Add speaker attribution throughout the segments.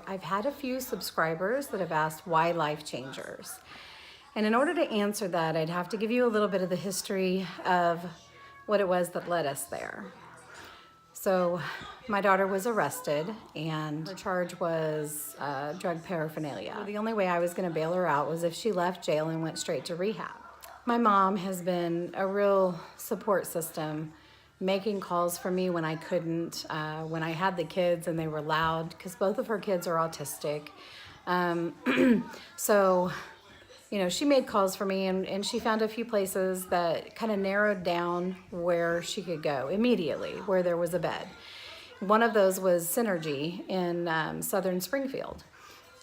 Speaker 1: I've had a few subscribers that have asked why Life Changers. And in order to answer that, I'd have to give you a little bit of the history of what it was that led us there. So my daughter was arrested and her charge was drug paraphernalia. So the only way I was going to bail her out was if she left jail and went straight to rehab. My mom has been a real support system, making calls for me when I couldn't, when I had the kids and they were loud, because both of her kids are autistic. So, you know, she made calls for me and she found a few places that kind of narrowed down where she could go immediately, where there was a bed. One of those was Synergy in Southern Springfield.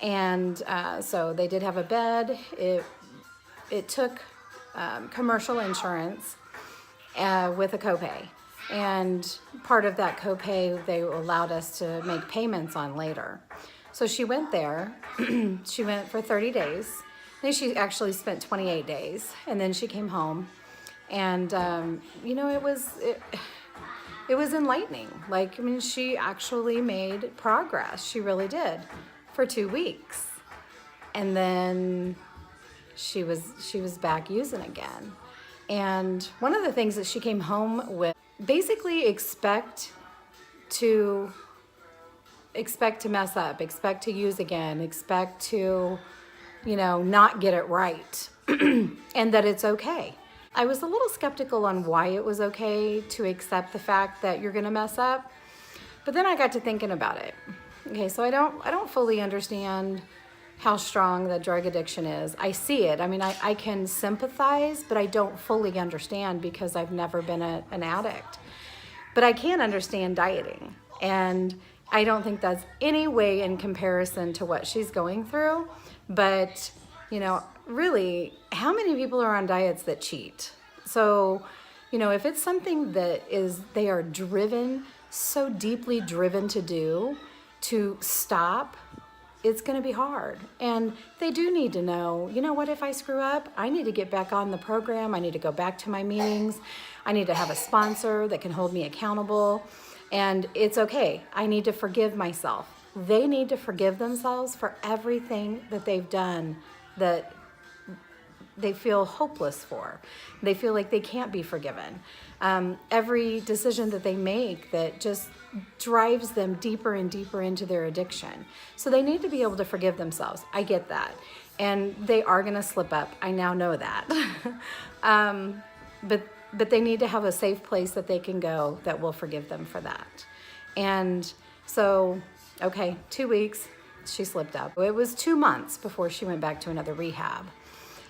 Speaker 1: And so they did have a bed. It took commercial insurance with a copay. And part of that copay, they allowed us to make payments on later. So she went there. She went for 30 days. I think she actually spent 28 days. And then she came home. And, you know, it was enlightening. Like, I mean, she actually made progress. She really did for 2 weeks. And then she was back using again. And one of the things that she came home with, basically expect to mess up, expect to use again, expect to, you know, not get it right, and that it's okay. I was a little skeptical on why it was okay to accept the fact that you're gonna mess up, but then I got to thinking about it. Okay, so I don't fully understand how strong the drug addiction is. I see it. I mean, I can sympathize, but I don't fully understand because I've never been an addict. But I can understand dieting. And I don't think that's any way in comparison to what she's going through. But, you know, really, how many people are on diets that cheat? So, you know, if it's something that they are driven, so deeply driven to do, to stop, it's going to be hard. And they do need to know, you know what, if I screw up, I need to get back on the program. I need to go back to my meetings. I need to have a sponsor that can hold me accountable. And it's okay. I need to forgive myself. They need to forgive themselves for everything that they've done that they feel hopeless for. They feel like they can't be forgiven. Every decision that they make that just drives them deeper and deeper into their addiction. So they need to be able to forgive themselves. I get that. And they are going to slip up. I now know that. But they need to have a safe place that they can go that will forgive them for that. And so, okay, 2 weeks, she slipped up. It was 2 months before she went back to another rehab.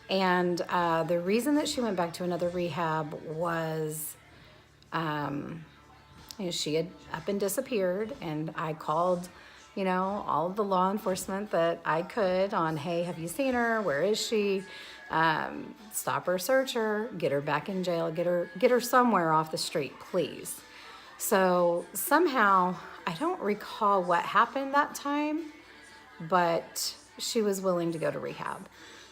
Speaker 1: And the reason that she went back to another rehab was you know, she had up and disappeared, and I called, you know, all of the law enforcement that I could on, hey, have you seen her? Where is she? Stop her, search her, get her back in jail, get her somewhere off the street, please. So somehow, I don't recall what happened that time, but she was willing to go to rehab.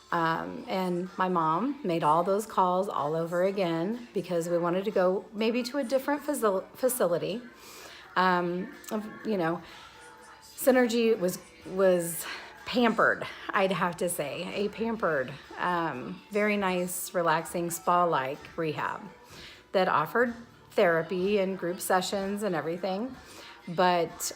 Speaker 1: And my mom made all those calls all over again because we wanted to go maybe to a different facility. You know, Synergy was pampered, I'd have to say, a pampered, very nice, relaxing spa-like rehab that offered therapy and group sessions and everything. But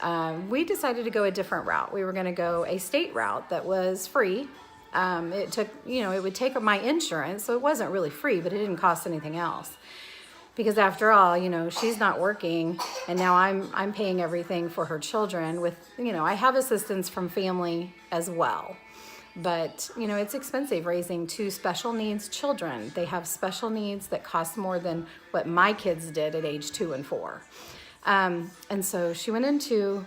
Speaker 1: we decided to go a different route. We were going to go a state route that was free. It took, you know, it would take my insurance, so it wasn't really free, but it didn't cost anything else. Because after all, you know, she's not working, and now I'm paying everything for her children with, you know, I have assistance from family as well. But, you know, it's expensive raising 2 special needs children. They have special needs that cost more than what my kids did at age 2 and 4. And so she went into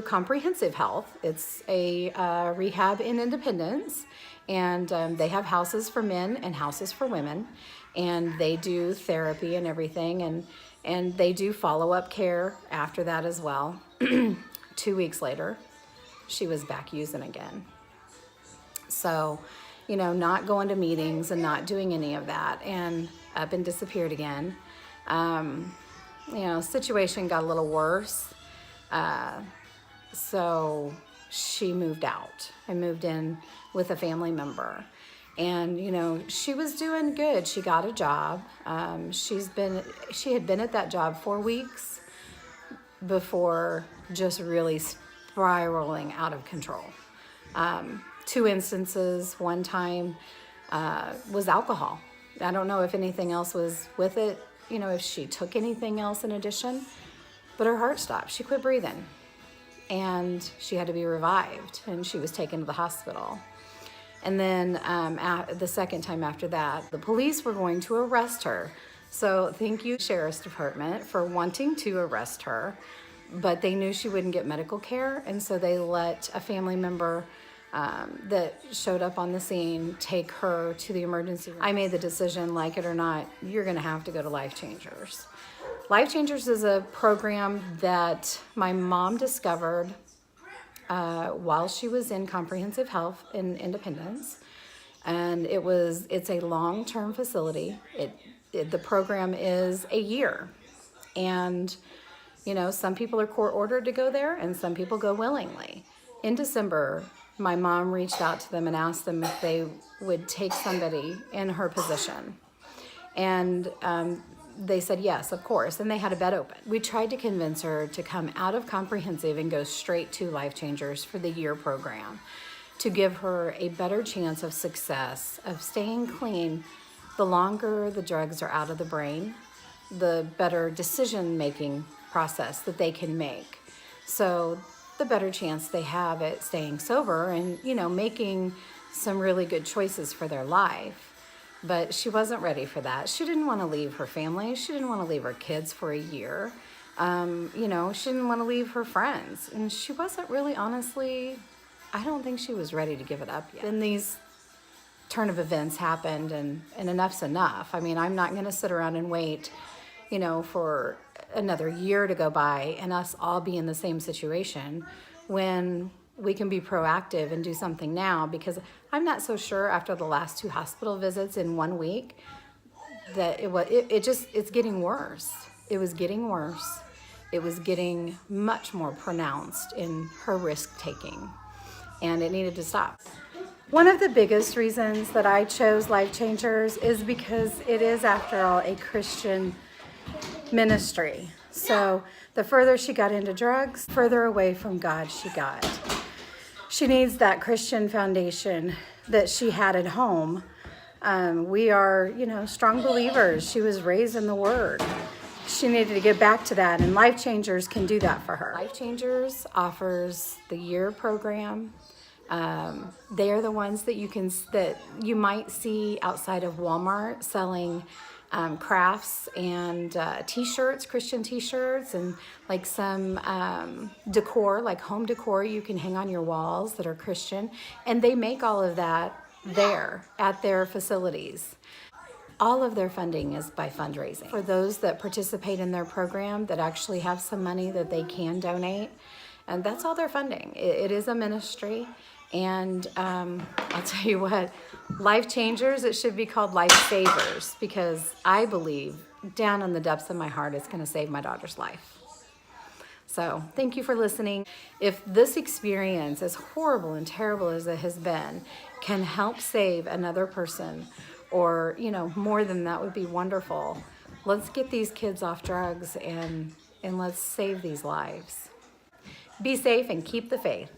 Speaker 1: Comprehensive Health. It's a rehab in Independence, and they have houses for men and houses for women, and they do therapy and everything, and they do follow-up care after that as well. 2 weeks later, she was back using again. So, you know, not going to meetings and not doing any of that, and up and disappeared again. You know, situation got a little worse. So she moved out. I moved in with a family member. And, you know, she was doing good. She got a job. She had been at that job 4 weeks before just really spiraling out of control. 2 instances. One time was alcohol. I don't know if anything else was with it, you know, if she took anything else in addition, but her heart stopped. She quit breathing and she had to be revived, and she was taken to the hospital. And then the second time after that, the police were going to arrest her. So thank you, Sheriff's Department, for wanting to arrest her, but they knew she wouldn't get medical care, and so they let a family member that showed up on the scene take her to the emergency room. I made the decision, like it or not, you're gonna have to go to Life Changers. Life Changers is a program that my mom discovered while she was in comprehensive health in Independence, and it's a long-term facility. The program is a year, and you know, some people are court ordered to go there and some people go willingly. In December, my mom reached out to them and asked them if they would take somebody in her position, and they said yes, of course, and they had a bed open. We tried to convince her to come out of comprehensive and go straight to Life Changers for the year program, to give her a better chance of success, of staying clean. The longer the drugs are out of the brain, the better decision-making process that they can make. So the better chance they have at staying sober and, you know, making some really good choices for their life. But she wasn't ready for that. She didn't want to leave her family. She didn't want to leave her kids for a year. You know, she didn't want to leave her friends. And she wasn't really, honestly, I don't think she was ready to give it up yet. Then these turn of events happened, and enough's enough. I mean, I'm not going to sit around and wait, you know, for another year to go by and us all be in the same situation when we can be proactive and do something now, because I'm not so sure after the last 2 hospital visits in 1 week that it's getting worse. It was getting worse. It was getting much more pronounced in her risk taking, and it needed to stop. One of the biggest reasons that I chose Life Changers is because it is, after all, a Christian ministry. So the further she got into drugs, further away from God she got. She needs that Christian foundation that she had at home. We are, you know, strong believers. She was raised in the Word. She needed to get back to that, and Life Changers can do that for her. Life Changers offers the year program. They are the ones that you might see outside of Walmart selling crafts and t-shirts, Christian t-shirts, and like some decor, like home decor you can hang on your walls that are Christian. And they make all of that there at their facilities. All of their funding is by fundraising. For those that participate in their program that actually have some money that they can donate, and that's all their funding. It is a ministry. And I'll tell you what, Life Changers, it should be called Life Savers, because I believe down in the depths of my heart it's going to save my daughter's life. So thank you for listening. If this experience, as horrible and terrible as it has been, can help save another person, or, you know, more than that would be wonderful. Let's get these kids off drugs and let's save these lives. Be safe and keep the faith.